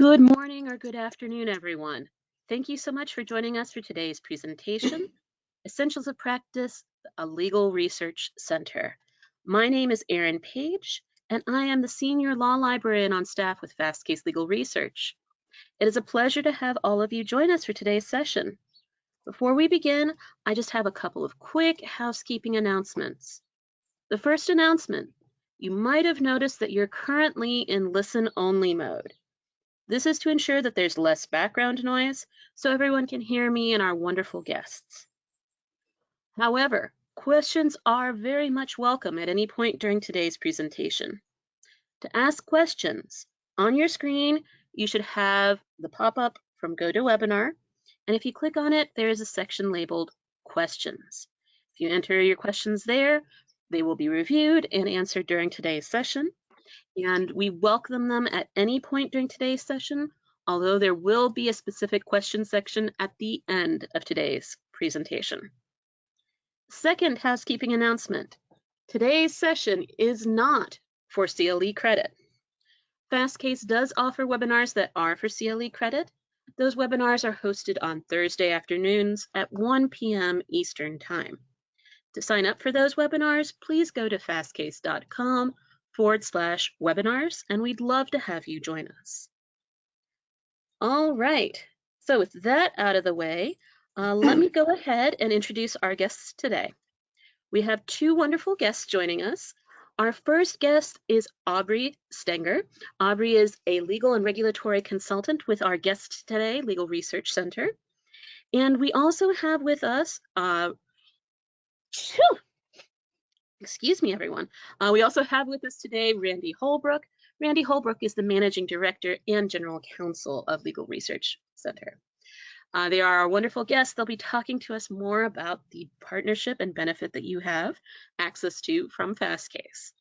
Good morning or good afternoon, everyone. Thank you so much for joining us for today's presentation, Essentials of Practice, a Legal Research Center. My name is Erin Page, and I am the Senior Law Librarian on staff with Fast Case Legal Research. It is a pleasure to have all of you join us for today's session. Before we begin, I just have a couple of quick housekeeping announcements. The first announcement, you might have noticed that you're currently in listen-only mode. This is to ensure that there's less background noise so everyone can hear me and our wonderful guests. However, questions are very much welcome at any point during today's presentation. To ask questions, on your screen, you should have the pop-up from GoToWebinar, and if you click on it, there is a section labeled Questions. If you enter your questions there, they will be reviewed and answered during today's session. And we welcome them at any point during today's session, although there will be a specific question section at the end of today's presentation. Second housekeeping announcement. Today's session is not for CLE credit. FastCase does offer webinars that are for CLE credit. Those webinars are hosted on Thursday afternoons at 1 p.m. Eastern Time. To sign up for those webinars, please go to fastcase.com/webinars, and we'd love to have you join us. All right, so with that out of the way, let me go ahead and introduce our guests today. We have two wonderful guests joining us. Our first guest is Aubrey Stenger. Aubrey is a legal and regulatory consultant with our guest today, Legal Research Center. And we also have with us excuse me, everyone. We also have with us today Randy Holbrook. Randy Holbrook is the Managing Director and General Counsel of Legal Research Center. They are our wonderful guests. They'll be talking to us more about the partnership and benefit that you have access to from FastCase.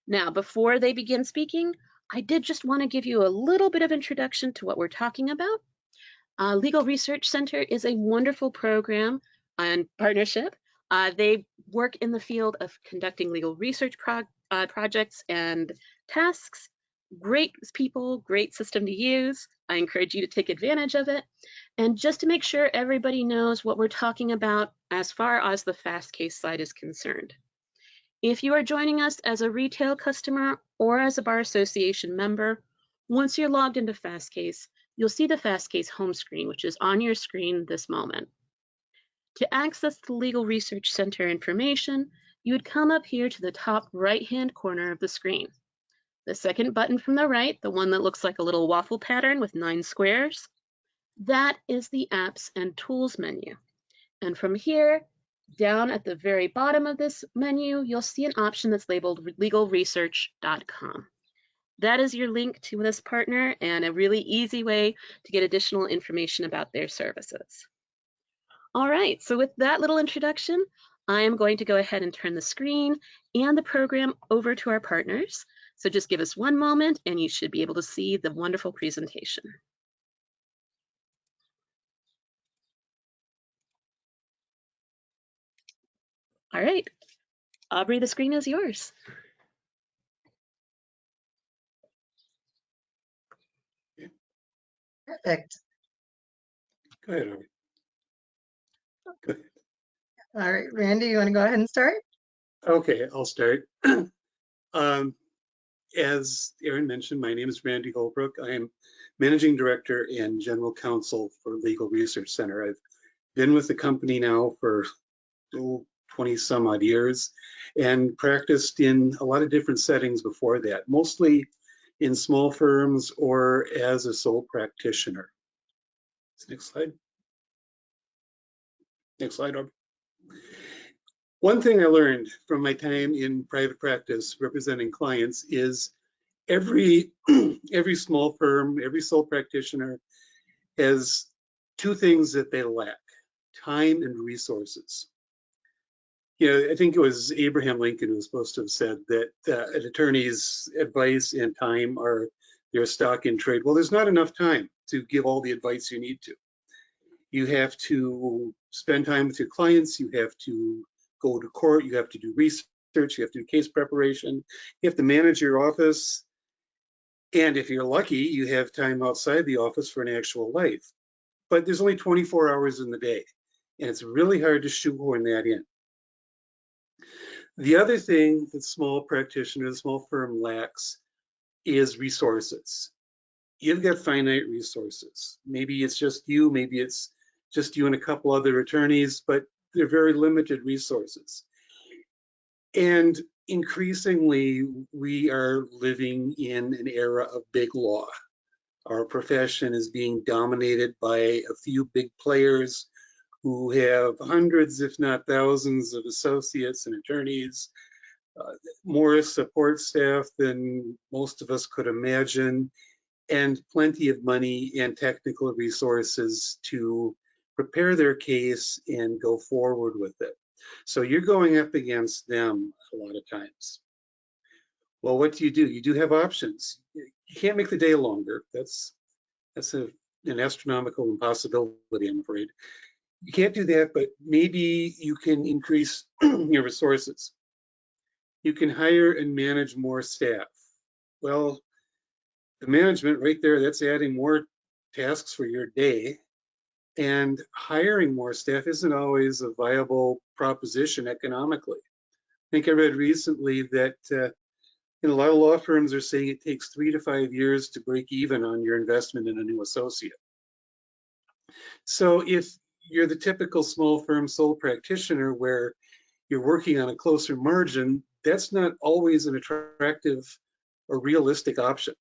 Now, before they begin speaking, I did just want to give you a little bit of introduction to what we're talking about. Legal Research Center is a wonderful program and partnership. They work in the field of conducting legal research projects and tasks. Great people, great system to use. I encourage you to take advantage of it. And just to make sure everybody knows what we're talking about as far as the FastCase side is concerned. If you are joining us as a retail customer or as a bar association member, once you're logged into FastCase, you'll see the FastCase home screen, which is on your screen this moment. To access the Legal Research Center information, you would come up here to the top right-hand corner of the screen. The second button from the right, the one that looks like a little waffle pattern with 9 squares, that is the Apps and Tools menu. And from here, down at the very bottom of this menu, you'll see an option that's labeled legalresearch.com. That is your link to this partner and a really easy way to get additional information about their services. All right, so with that little introduction, I am going to go ahead and turn the screen and the program over to our partners. So just give us one moment and you should be able to see the wonderful presentation. All right, Aubrey, the screen is yours. Perfect. Go ahead, Aubrey. Go ahead. All right, Randy, you want to go ahead and start? Okay, I'll start. As Erin mentioned, my name is Randy Holbrook. I am Managing Director and General Counsel for Legal Research Center. I've been with the company now for 20 some odd years and practiced in a lot of different settings before that, mostly in small firms or as a sole practitioner. Next slide. Next slide, Aubrey. One thing I learned from my time in private practice representing clients is every small firm, every sole practitioner has two things that they lack: time and resources. You know, I think it was Abraham Lincoln who was supposed to have said that an attorney's advice and time are their stock in trade. Well, there's not enough time to give all the advice you need to. You have to spend time with your clients, you have to go to court, you have to do research, you have to do case preparation, you have to manage your office. And if you're lucky, you have time outside the office for an actual life. But there's only 24 hours in the day, and it's really hard to shoehorn that in. The other thing that small practitioners, small firm lacks is resources. You've got finite resources. Maybe it's just you, maybe it's just you and a couple other attorneys, but they're very limited resources. And increasingly, we are living in an era of big law. Our profession is being dominated by a few big players who have hundreds, if not thousands, of associates and attorneys, more support staff than most of us could imagine, and plenty of money and technical resources to prepare their case and go forward with it. So you're going up against them a lot of times. Well, what do? You do have options. You can't make the day longer. That's an astronomical impossibility, I'm afraid. You can't do that, but maybe you can increase your resources. You can hire and manage more staff. Well, the management right there, that's adding more tasks for your day. And hiring more staff isn't always a viable proposition economically. I think I read recently that a lot of law firms are saying it takes 3 to 5 years to break even on your investment in a new associate. So if you're the typical small firm sole practitioner where you're working on a closer margin, that's not always an attractive or realistic option.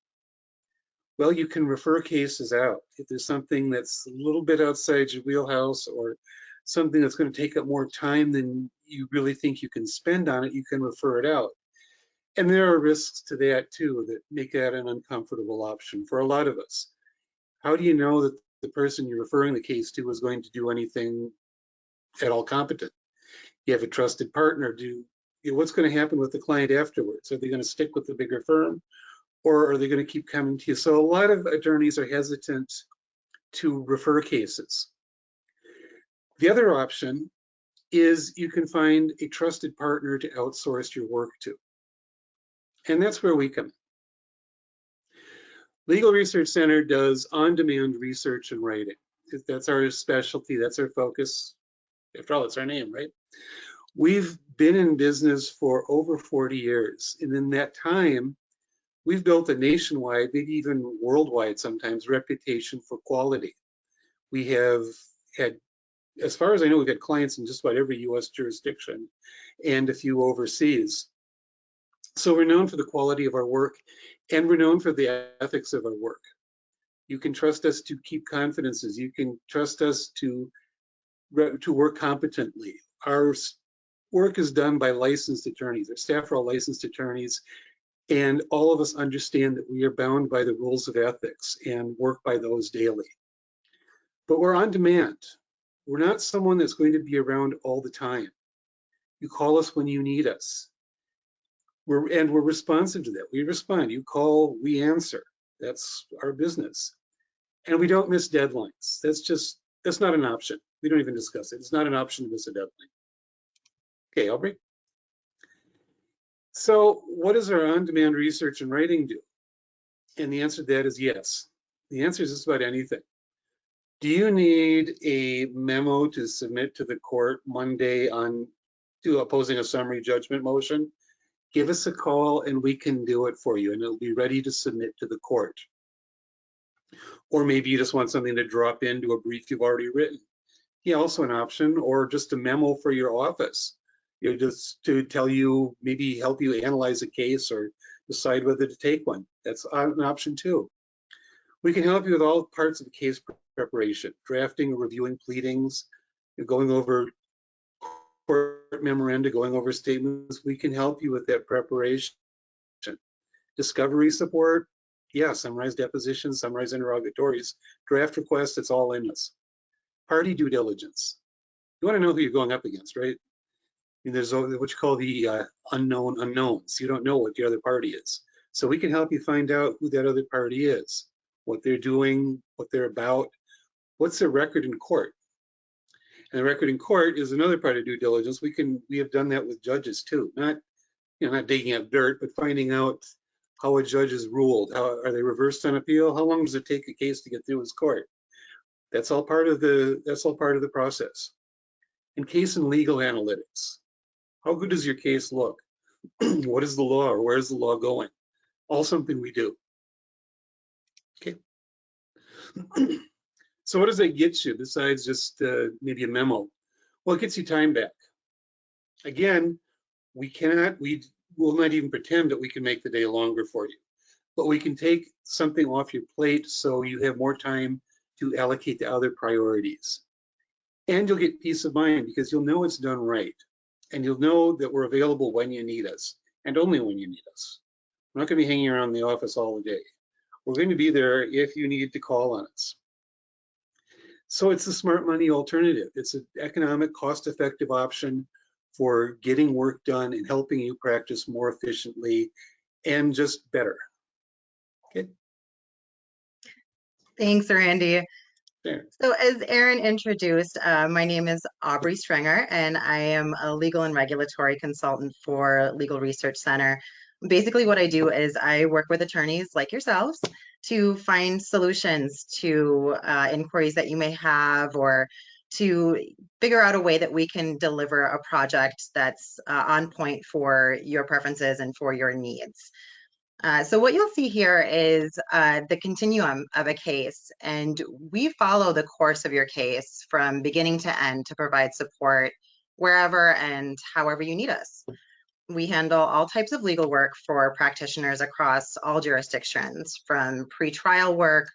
Well, you can refer cases out. If there's something that's a little bit outside your wheelhouse or something that's going to take up more time than you really think you can spend on it, you can refer it out. And there are risks to that too that make that an uncomfortable option for a lot of us. How do you know that the person you're referring the case to is going to do anything at all competent? You have a trusted partner. What's going to happen with the client afterwards? Are they going to stick with the bigger firm, or are they going to keep coming to you? So a lot of attorneys are hesitant to refer cases. The other option is you can find a trusted partner to outsource your work to. And that's where we come in. Legal Research Center does on-demand research and writing. That's our specialty, that's our focus. After all, it's our name, right? We've been in business for over 40 years. And in that time, we've built a nationwide, maybe even worldwide sometimes, reputation for quality. We have had, as far as I know, we've had clients in just about every US jurisdiction and a few overseas. So we're known for the quality of our work, and we're known for the ethics of our work. You can trust us to keep confidences. You can trust us to work competently. Our work is done by licensed attorneys. Our staff are all licensed attorneys, and all of us understand that we are bound by the rules of ethics and work by those daily. But we're on demand. We're not someone that's going to be around all the time. You call us when you need us. We're responsive to that. We respond. You call, we answer. That's our business. And we don't miss deadlines. That's not an option. We don't even discuss it. It's not an option to miss a deadline. Okay, Aubrey. So what does our on-demand research and writing do? And the answer to that is yes. The answer is just about anything. Do you need a memo to submit to the court Monday to opposing a summary judgment motion? Give us a call and we can do it for you, and it'll be ready to submit to the court. Or maybe you just want something to drop into a brief you've already written. Yeah, also an option, or just a memo for your office. Just to tell you, maybe help you analyze a case or decide whether to take one. That's an option too. We can help you with all parts of the case preparation, drafting, reviewing pleadings, going over court memoranda, going over statements. We can help you with that preparation. Discovery support, yeah, summarize depositions, summarize interrogatories, draft requests, it's all in this. Party due diligence. You want to know who you're going up against, right? And there's what you call the unknown unknowns. You don't know what the other party is. So we can help you find out who that other party is, what they're doing, what they're about, what's their record in court. And the record in court is another part of due diligence. We have done that with judges too, not digging up dirt, but finding out how a judge is ruled. How are they reversed on appeal? How long does it take a case to get through his court? That's all part of the process. And case and legal analytics. How good does your case look? What is the law, or where is the law going? All something we do. Okay. So what does that get you besides just maybe a memo? Well, it gets you time back. Again, we will not even pretend that we can make the day longer for you, but we can take something off your plate so you have more time to allocate to other priorities. And you'll get peace of mind because you'll know it's done right. And you'll know that we're available when you need us and only when you need us. We're not going to be hanging around the office all day. We're going to be there if you need to call on us. So it's a smart money alternative. It's an economic, cost-effective option for getting work done and helping you practice more efficiently and just better. Okay. Thanks, Randy. There. So as Aaron introduced, my name is Aubrey Stringer, and I am a legal and regulatory consultant for Legal Research Center. Basically, what I do is I work with attorneys like yourselves to find solutions to inquiries that you may have, or to figure out a way that we can deliver a project that's on point for your preferences and for your needs. So what you'll see here is the continuum of a case, and we follow the course of your case from beginning to end to provide support wherever and however you need us. We handle all types of legal work for practitioners across all jurisdictions, from pre-trial work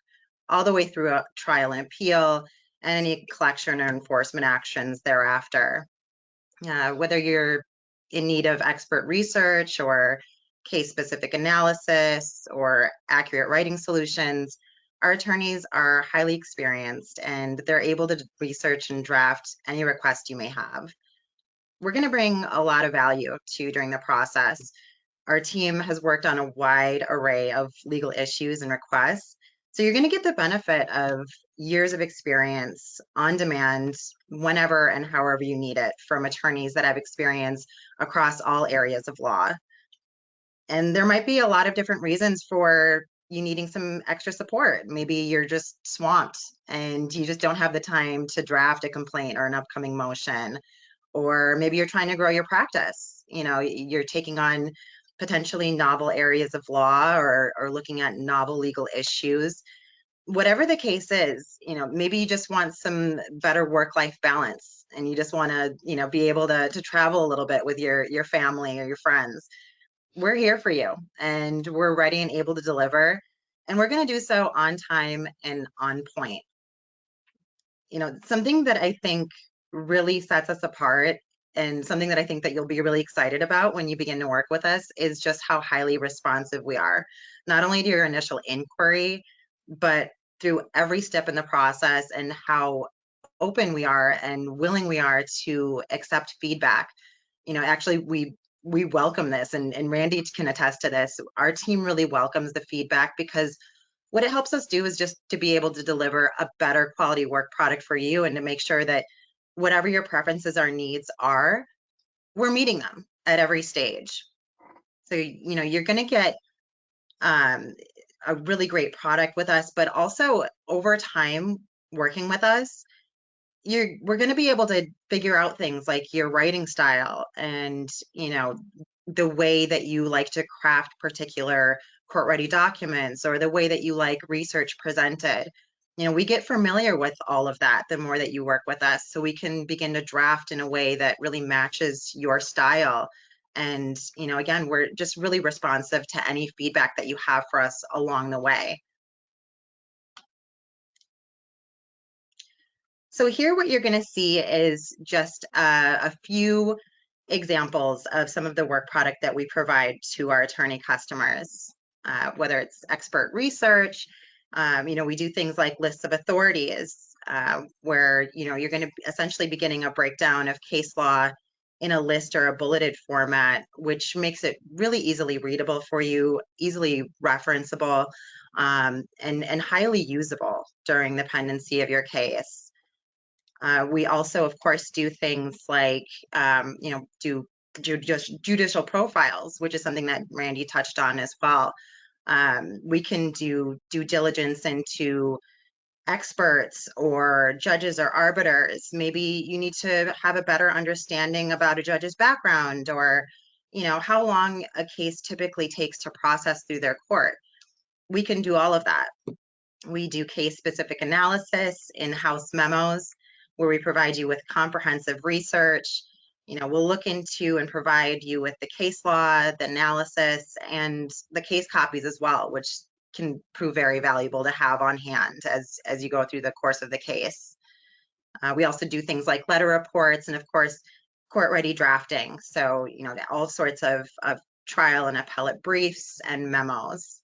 all the way through trial and appeal, and any collection or enforcement actions thereafter. Whether you're in need of expert research or case-specific analysis or accurate writing solutions, our attorneys are highly experienced and they're able to research and draft any request you may have. We're going to bring a lot of value to you during the process. Our team has worked on a wide array of legal issues and requests, so you're going to get the benefit of years of experience on demand whenever and however you need it from attorneys that have experience across all areas of law. And there might be a lot of different reasons for you needing some extra support. Maybe you're just swamped and you just don't have the time to draft a complaint or an upcoming motion. Or maybe you're trying to grow your practice. You know, you're taking on potentially novel areas of law or looking at novel legal issues. Whatever the case is, you know, maybe you just want some better work-life balance and you just want to, you know, be able to travel a little bit with your family or your friends. We're here for you and we're ready and able to deliver, and we're going to do so on time and on point. You know, something that I think really sets us apart and something that I think that you'll be really excited about when you begin to work with us is just how highly responsive we are, not only to your initial inquiry, but through every step in the process, and how open we are and willing we are to accept feedback. You know, actually, we welcome this, and Randy can attest to this. Our team really welcomes the feedback because what it helps us do is just to be able to deliver a better quality work product for you, and to make sure that whatever your preferences or needs are, we're meeting them at every stage. So, you know, you're going to get a really great product with us, but also over time working with us, we're going to be able to figure out things like your writing style and, you know, the way that you like to craft particular court-ready documents, or the way that you like research presented. You know, we get familiar with all of that the more that you work with us, so we can begin to draft in a way that really matches your style. And, you know, again, we're just really responsive to any feedback that you have for us along the way. So here what you're going to see is just a few examples of some of the work product that we provide to our attorney customers, whether it's expert research. You know, we do things like lists of authorities, where, you know, you're going to essentially be getting a breakdown of case law in a list or a bulleted format, which makes it really easily readable for you, easily referenceable, and highly usable during the pendency of your case. We also, of course, do things like, you know, do judicial profiles, which is something that Randy touched on as well. We can do due diligence into experts or judges or arbiters. Maybe you need to have a better understanding about a judge's background, or how long a case typically takes to process through their court. We can do all of that. We do case-specific analysis, in-house memos, where we provide you with comprehensive research. We'll look into and provide you with the case law, the analysis, and the case copies as well, which can prove very valuable to have on hand as you go through the course of the case. We also do things like letter reports and, of course, court-ready drafting. So, all sorts of trial and appellate briefs and memos.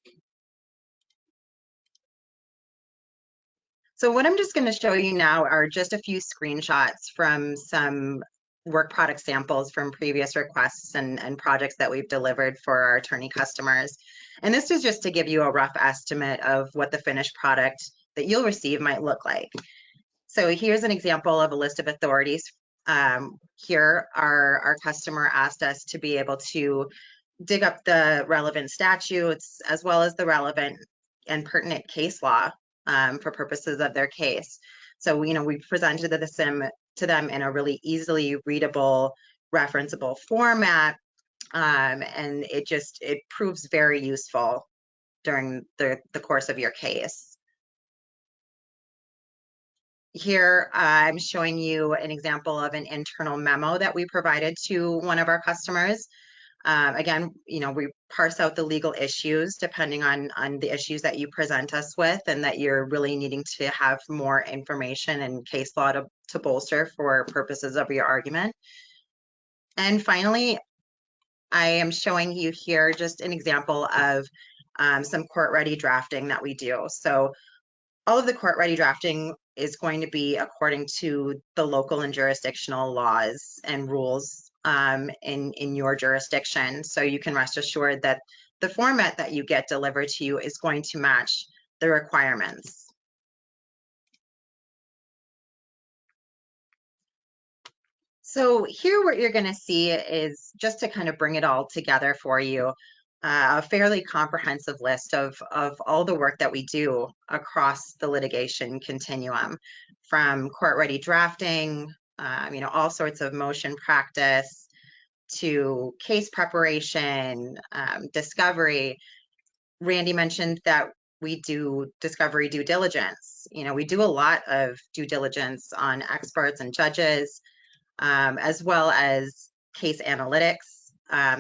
So what I'm just going to show you now are just a few screenshots from some work product samples from previous requests and projects that we've delivered for our attorney customers. And this is just to give you a rough estimate of what the finished product that you'll receive might look like. So here's an example of a list of authorities. Here, our customer asked us to be able to dig up the relevant statutes as well as the relevant and pertinent case law for purposes of their case. So, we presented this to them in a really easily readable, referenceable format, and it proves very useful during the course of your case. Here, I'm showing you an example of an internal memo that we provided to one of our customers. Again, we parse out the legal issues depending on the issues that you present us with and that you're really needing to have more information and case law to bolster for purposes of your argument. And finally, I am showing you here just an example of some court-ready drafting that we do. So all of the court-ready drafting is going to be according to the local and jurisdictional laws and rules in your jurisdiction. So you can rest assured that the format that you get delivered to you is going to match the requirements. So here what you're going to see is, just to kind of bring it all together for you, a fairly comprehensive list of all the work that we do across the litigation continuum, from court-ready drafting, all sorts of motion practice, to case preparation, discovery. Randy mentioned that we do discovery due diligence. We do a lot of due diligence on experts and judges, as well as case analytics.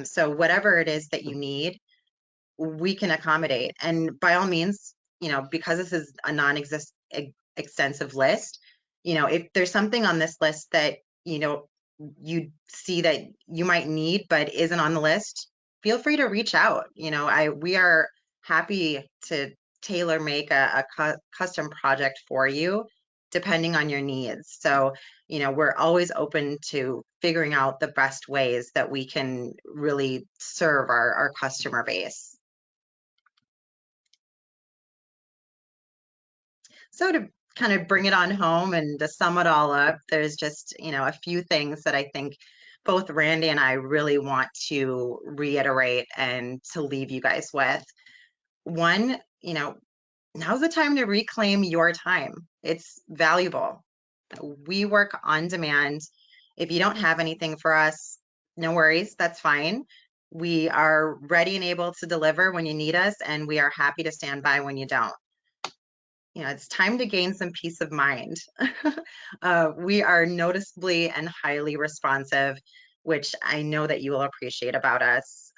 So whatever it is that you need, we can accommodate. And by all means, because this is a non-extensive list, if there's something on this list that, you see that you might need but isn't on the list, feel free to reach out. We are happy to tailor make a custom project for you depending on your needs. So, we're always open to figuring out the best ways that we can really serve our customer base. So to kind of bring it on home and to sum it all up, there's just, a few things that I think both Randy and I really want to reiterate and to leave you guys with. One, now's the time to reclaim your time. It's valuable. We work on demand. If you don't have anything for us, no worries, that's fine. We are ready and able to deliver when you need us, and we are happy to stand by when you don't. It's time to gain some peace of mind. We are noticeably and highly responsive, which I know that you will appreciate about us.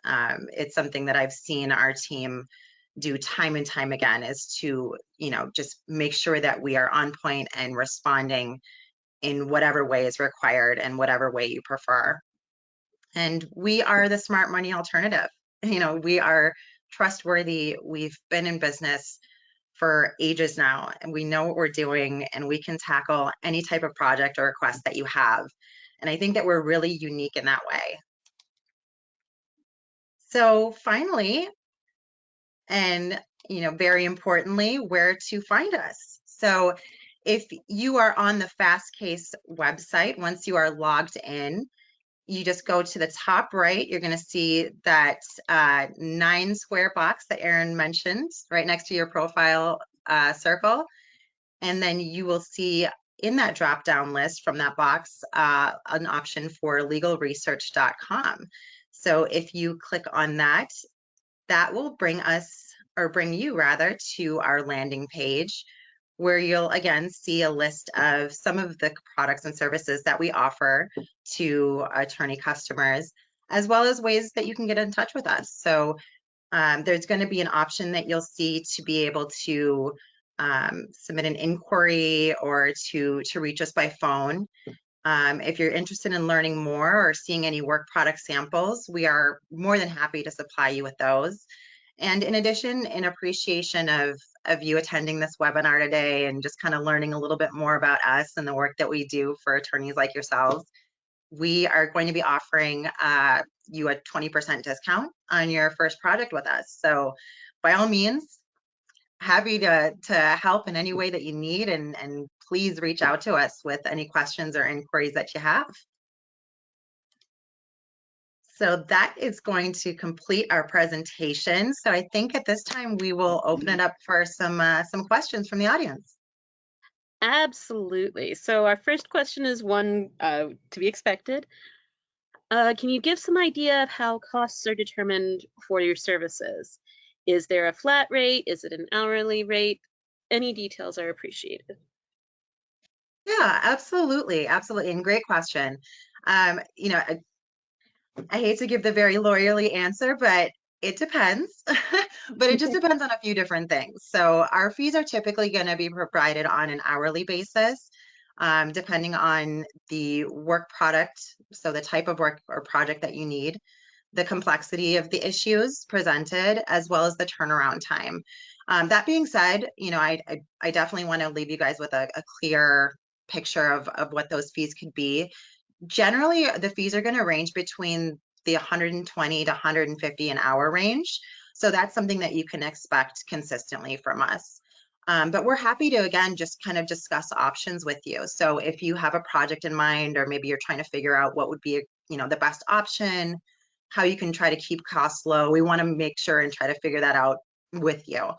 It's something that I've seen our team do time and time again, is to, just make sure that we are on point and responding in whatever way is required and whatever way you prefer. And we are the smart money alternative. We are trustworthy. We've been in business for ages now, and we know what we're doing, and we can tackle any type of project or request that you have. And I think that we're really unique in that way. So finally, and very importantly, where to find us. So if you are on the Fastcase website, once you are logged in, you just go to the top right. You're going to see that 9 square box that Erin mentioned right next to your profile circle. And then you will see in that drop down list from that box an option for legalresearch.com. So if you click on that, that will bring us, or bring you rather, to our landing page, where you'll again see a list of some of the products and services that we offer to attorney customers, as well as ways that you can get in touch with us. So there's going to be an option that you'll see to be able to submit an inquiry or to reach us by phone. If you're interested in learning more or seeing any work product samples, we are more than happy to supply you with those. And in addition, in appreciation of you attending this webinar today and just kind of learning a little bit more about us and the work that we do for attorneys like yourselves, we are going to be offering you a 20% discount on your first project with us. So by all means, happy to help in any way that you need, and please reach out to us with any questions or inquiries that you have. So that is going to complete our presentation. So I think at this time we will open it up for some questions from the audience. Absolutely. So our first question is one to be expected. Can you give some idea of how costs are determined for your services? Is there a flat rate? Is it an hourly rate? Any details are appreciated. Yeah, absolutely, absolutely, and great question. You know, I hate to give the very lawyerly answer, but it depends. But it just depends on a few different things. So our fees are typically going to be provided on an hourly basis, depending on the work product, so the type of work or project that you need, the complexity of the issues presented, as well as the turnaround time. That being said, you know, I definitely want to leave you guys with a clear picture of what those fees could be. Generally, the fees are going to range between the 120 to 150 an hour range. So that's something that you can expect consistently from us. But we're happy to, again, just kind of discuss options with you. So if you have a project in mind, or maybe you're trying to figure out what would be, you know, the best option, how you can try to keep costs low, we want to make sure and try to figure that out with you.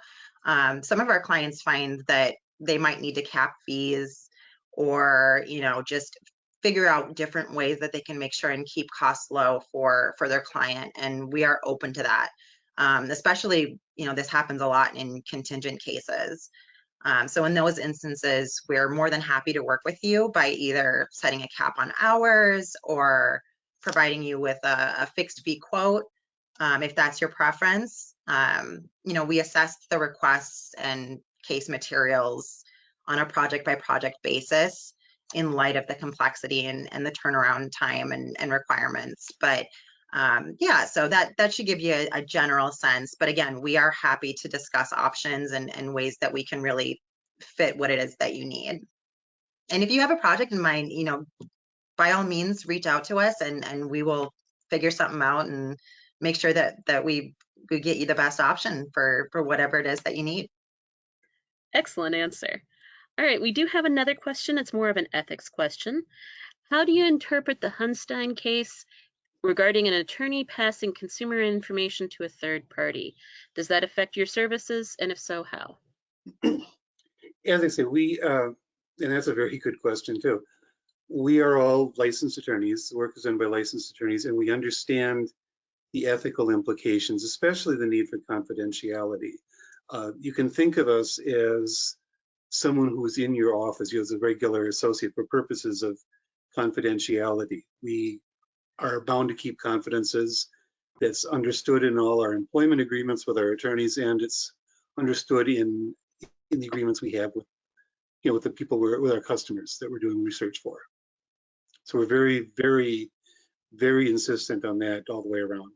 Some of our clients find that they might need to cap fees, or, you know, just figure out different ways that they can make sure and keep costs low for their client, and we are open to that. Especially, you know, this happens a lot in contingent cases. So in those instances, we're more than happy to work with you by either setting a cap on hours or providing you with a fixed fee quote, if that's your preference. You know, we assess the requests and case materials on a project by project basis in light of the complexity and the turnaround time and requirements. But yeah, so that should give you a general sense. But again, we are happy to discuss options and ways that we can really fit what it is that you need. And if you have a project in mind, you know, by all means, reach out to us, and we will figure something out and make sure that we get you the best option for whatever it is that you need. Excellent answer. All right, we do have another question. It's more of an ethics question. How do you interpret the Hunstein case regarding an attorney passing consumer information to a third party? Does that affect your services? And if so, how? As I say, and that's a very good question too. We are all licensed attorneys. The work is done by licensed attorneys, and we understand the ethical implications, especially the need for confidentiality. You can think of us as someone who's in your office, you as a regular associate, for purposes of confidentiality. We are bound to keep confidences. That's understood in all our employment agreements with our attorneys, and it's understood in the agreements we have with, you know, with the people with our customers that we're doing research for. So we're very, very, very insistent on that all the way around,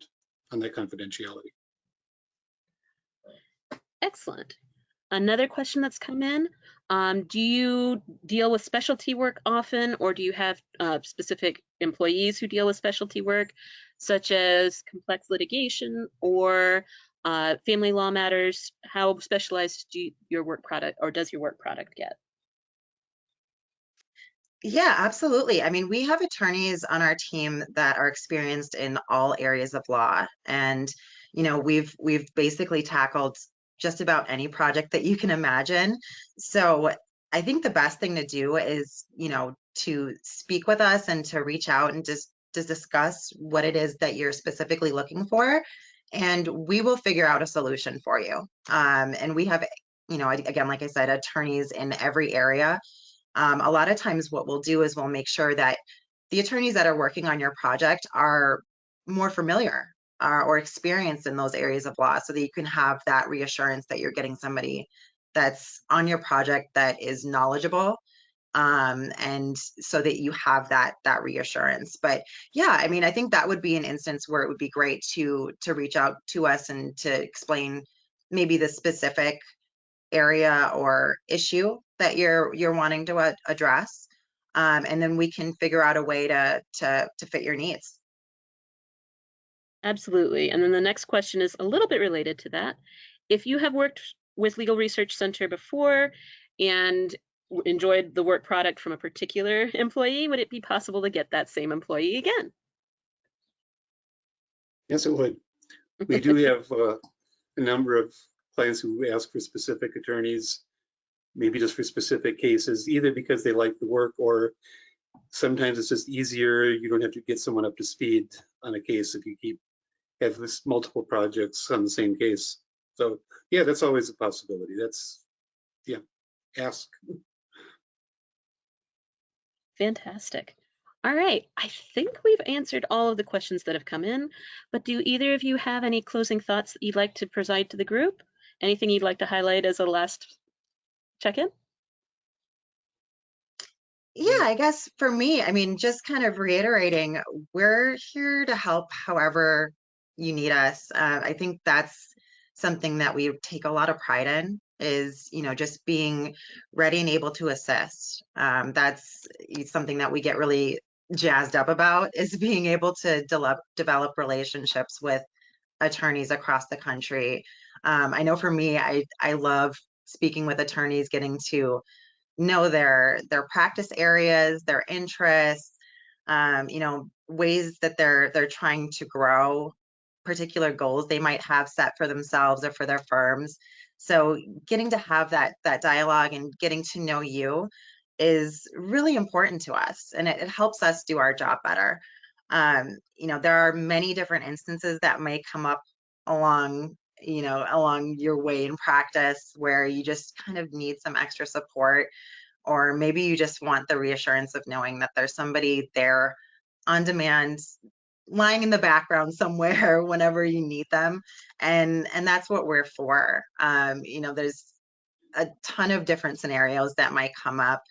on that confidentiality. Excellent. Another question that's come in, do you deal with specialty work often, or do you have specific employees who deal with specialty work, such as complex litigation or family law matters? How specialized your work product, or does your work product get? Yeah, absolutely. I mean, we have attorneys on our team that are experienced in all areas of law, and we've basically tackled just about any project that you can imagine. So I think the best thing to do is, to speak with us and to reach out and just discuss what it is that you're specifically looking for, and we will figure out a solution for you. And we have, again, like I said, attorneys in every area. A lot of times what we'll do is we'll make sure that the attorneys that are working on your project are more familiar or experienced in those areas of law so that you can have that reassurance that you're getting somebody that's on your project that is knowledgeable, and so that you have that reassurance. But yeah, I mean, I think that would be an instance where it would be great to reach out to us and to explain maybe the specific area or issue that you're wanting to address, and then we can figure out a way to fit your needs. Absolutely. And then the next question is a little bit related to that. If you have worked with Legal Research Center before and enjoyed the work product from a particular employee, would it be possible to get that same employee again? Yes, it would. We do have a number of clients who ask for specific attorneys, maybe just for specific cases, either because they like the work or sometimes it's just easier. You don't have to get someone up to speed on a case if you have this multiple projects on the same case. So yeah, that's always a possibility. That's, yeah, ask. Fantastic. All right, I think we've answered all of the questions that have come in, but do either of you have any closing thoughts that you'd like to preside to the group? Anything you'd like to highlight as a last check-in? Yeah, I guess for me, I mean, just kind of reiterating, we're here to help however you need us. I think that's something that we take a lot of pride in is, just being ready and able to assist. That's something that we get really jazzed up about is being able to develop relationships with attorneys across the country. I know for me, I love speaking with attorneys, getting to know their practice areas, their interests, ways that they're trying to grow, particular goals they might have set for themselves or for their firms. So getting to have that dialogue and getting to know you is really important to us, and it helps us do our job better. There are many different instances that may come up along your way in practice where you just kind of need some extra support, or maybe you just want the reassurance of knowing that there's somebody there on demand, lying in the background somewhere whenever you need them. And that's what we're for. There's a ton of different scenarios that might come up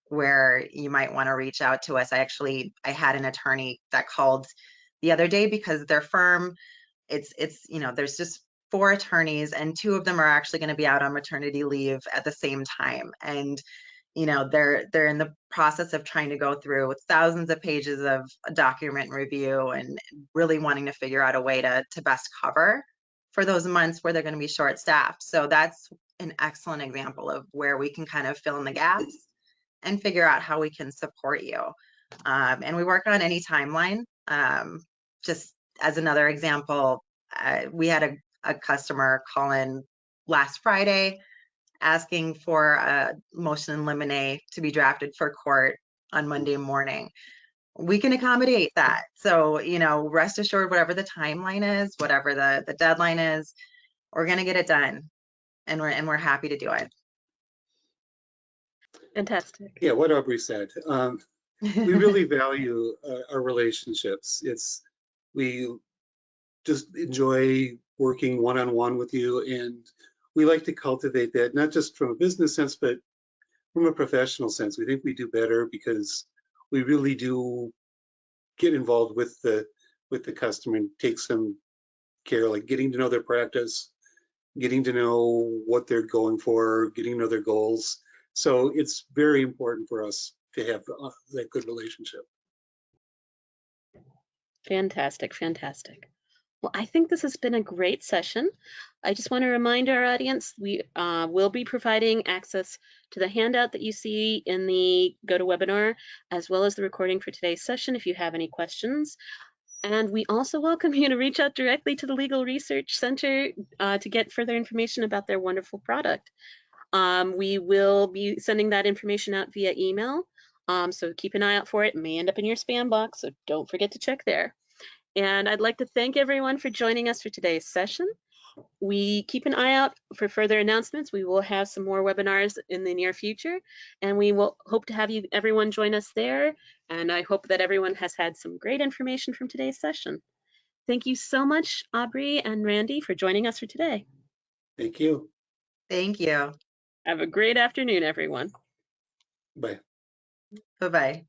where you might want to reach out to us. I had an attorney that called the other day because their firm, there's just four attorneys and two of them are actually going to be out on maternity leave at the same time. And they're in the process of trying to go through thousands of pages of document review and really wanting to figure out a way to best cover for those months where they're going to be short staffed. So that's an excellent example of where we can kind of fill in the gaps and figure out how we can support you. And we work on any timeline. Just as another example, we had a customer call in last Friday asking for a motion in limine to be drafted for court on Monday morning. We can accommodate that. So, rest assured, whatever the timeline is, whatever the deadline is, we're going to get it done, and we're happy to do it. Fantastic. Yeah, what Aubrey said. We really value our relationships. We just enjoy working one-on-one with you, and we like to cultivate that, not just from a business sense, but from a professional sense. We think we do better because we really do get involved with the customer and take some care, like getting to know their practice, getting to know what they're going for, getting to know their goals. So it's very important for us to have that good relationship. Fantastic, fantastic. Well, I think this has been a great session. I just want to remind our audience, we will be providing access to the handout that you see in the GoToWebinar, as well as the recording for today's session if you have any questions. And we also welcome you to reach out directly to the Legal Research Center to get further information about their wonderful product. We will be sending that information out via email, so keep an eye out for it. It may end up in your spam box, so don't forget to check there. And I'd like to thank everyone for joining us for today's session. We keep an eye out for further announcements. We will have some more webinars in the near future, and we will hope to have everyone join us there. And I hope that everyone has had some great information from today's session. Thank you so much, Aubrey and Randy, for joining us for today. Thank you. Thank you. Have a great afternoon, everyone. Bye. Bye-bye.